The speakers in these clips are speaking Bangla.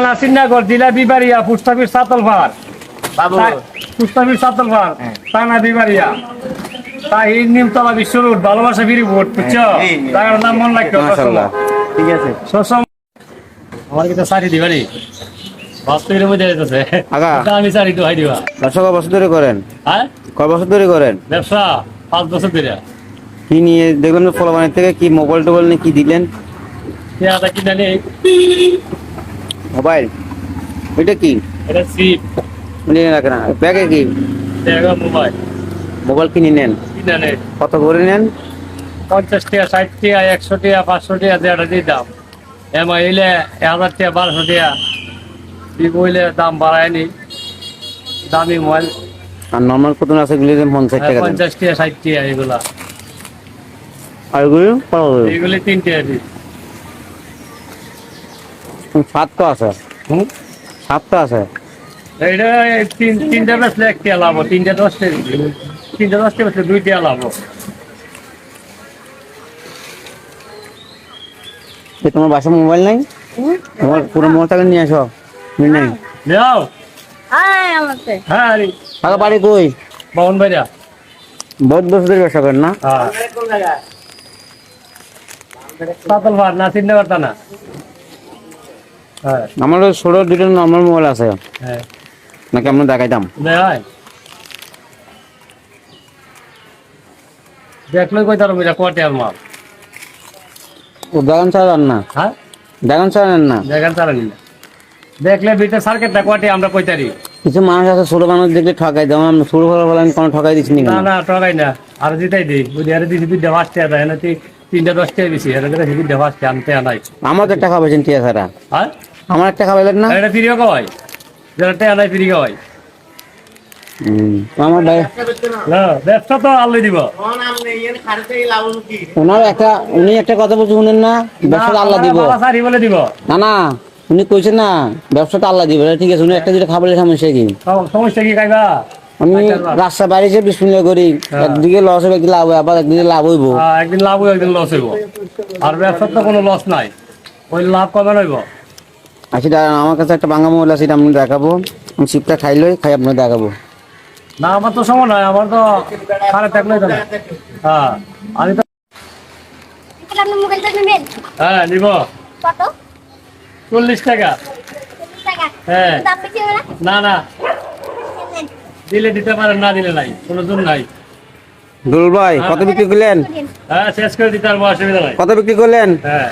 নাসিরনগর জেলা বিবারিয়া পুস্তাফির সাতলভার পুস্তাফির সাতলভার থানা বিবারিয়া তাহির নিমতলা বিশ্ব রোড ভালোবাসা ফিরি বোর্ড বুঝছো তার নাম মনে রাখতে মাশাআল্লাহ ঠিক আছে আমার কি তো শাড়ি দিবানি বাস্তবের মধ্যে যাইতেছে আগা আমি শাড়ি তো হাই দিবা ব্যবসা কয় বছর ধরে করেন হ্যাঁ কয় বছর ধরে করেন ব্যবসা 5 বছর ধরে কি নিয়ে দেখলাম ফলোবানের থেকে কি মোবাইল টোবাইল নিয়ে কি দিলেন পেয়াদা কিনা নেই মোবাইল এটা কি এটা সিপ নিয়ে রাখেন ব্যাগে কি দেখা মোবাইল মোবাইল কিনে নেন কিনা নেই কত করে নেন 50 টাকা 60 টাকা 100 টাকা 500 টাকা দেড়টা দিয়ে দাম এমআই হইলে 1000 টাকা 1200 টাকা ভিভো হইলে দাম বাড়ায়নি দামি মোবাইল আর নরমাল কত আছে গুলি 50 টাকা 50 টাকা 60 টাকা এগুলা আর এগুলো এগুলি 3 টাকা দিই সাত তো আছে সাত তো আছে এইটা তিনটা বেচলে 1 টাকা লাভ 3টা 10 টাকা 3টা 10 টাকা বেচলে 2 টাকা লাভ তোমার বাসায় মোবাইল নাই তোমার পুরো মোবাইলটা নিয়ে আসো নাই যাও হ্যাঁ আমাকে হ্যাঁ আরে টাকা বাড়ি কই বাউন ভাইরা বহুত বছর ধরে ব্যবসা করেন না হ্যাঁ সাতল ভার নাসিরনগর থানা হ্যাঁ আমার ষোলো দুটো নর্মাল মোবাইল আছে হ্যাঁ নাকি আমরা দেখাইতাম ভাই দেখলে কই তার মেরা কোটে আর মাল ও দেখান ছাড়েন না হ্যাঁ দেখান ছাড়েন না দেখেন তারা নিলে দেখলে বিটে সার্কেটটা কোটে আমরা কইতারি কিছু মানুষ আছে ছোট মানুষ দেখলে ঠকাই দেবো আমরা ছোট ভালো বলে আমি কোনো ঠকাই দিচ্ছি না না টকাই না আর জিতাই দিই বুঝি আরে দিছি দুইটা পাঁচটা দেয় না 3টা 10 টাকা বেশি এর কাছে দুইটা পাঁচটা আনতে আনাই আমার একটা খাওয়াইছেন ঠিক আছে হ্যাঁ আমার একটা খাওয়াইলেন না এটা ফ্রিও কয় যেটা টাকা নাই ফ্রি কয় আমার ভাই না ব্যবসা তো আল্লাহ দিব ওনার একটা উনি একটা কথা বলছে শুনেন না ব্যবসাটা আল্লাহ দিব সারি বলে দিব না না উনি কইছেন না ব্যবসাটা আল্লাহ দিব ঠিক আছে উনি একটা যেটা খাবারের সমস্যা কি সমস্যা কি খাইবা আমি রাস্তা বাইরে বিসমিল্লাহ করি একদিকে লস হবে একদিকে লাভ হবে আবার একদিকে লাভ হইব একদিন লাভ হইব একদিন লস হইব আর ব্যবসার তো কোনো লস নাই ওই লাভ কবে হইব আচ্ছা আমার কাছে একটা বাঙ্গা মোবাইল আছে এটা আমি দেখাবো আমি শিপটা খাইলই খাই আপনার দেখাবো না আমার তো সময় নাই আমার তো সাড়ে থাকলে তো না হ্যাঁ আমি তো আপনি মোবাইলটা নেবেন হ্যাঁ নিব কত 40 টাকা 40 টাকা হ্যাঁ দাম বেশি হবে না না না দিলে দিতে পারেন না দিলে নাই কোনো জোর নাই দুল ভাই কত বিক্রি করলেন হ্যাঁ শেষ করে দিতে পারবো অসুবিধা নাই কত বিক্রি করলেন হ্যাঁ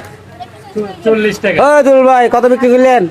40 টাকা ও দুল ভাই কত বিক্রি করলেন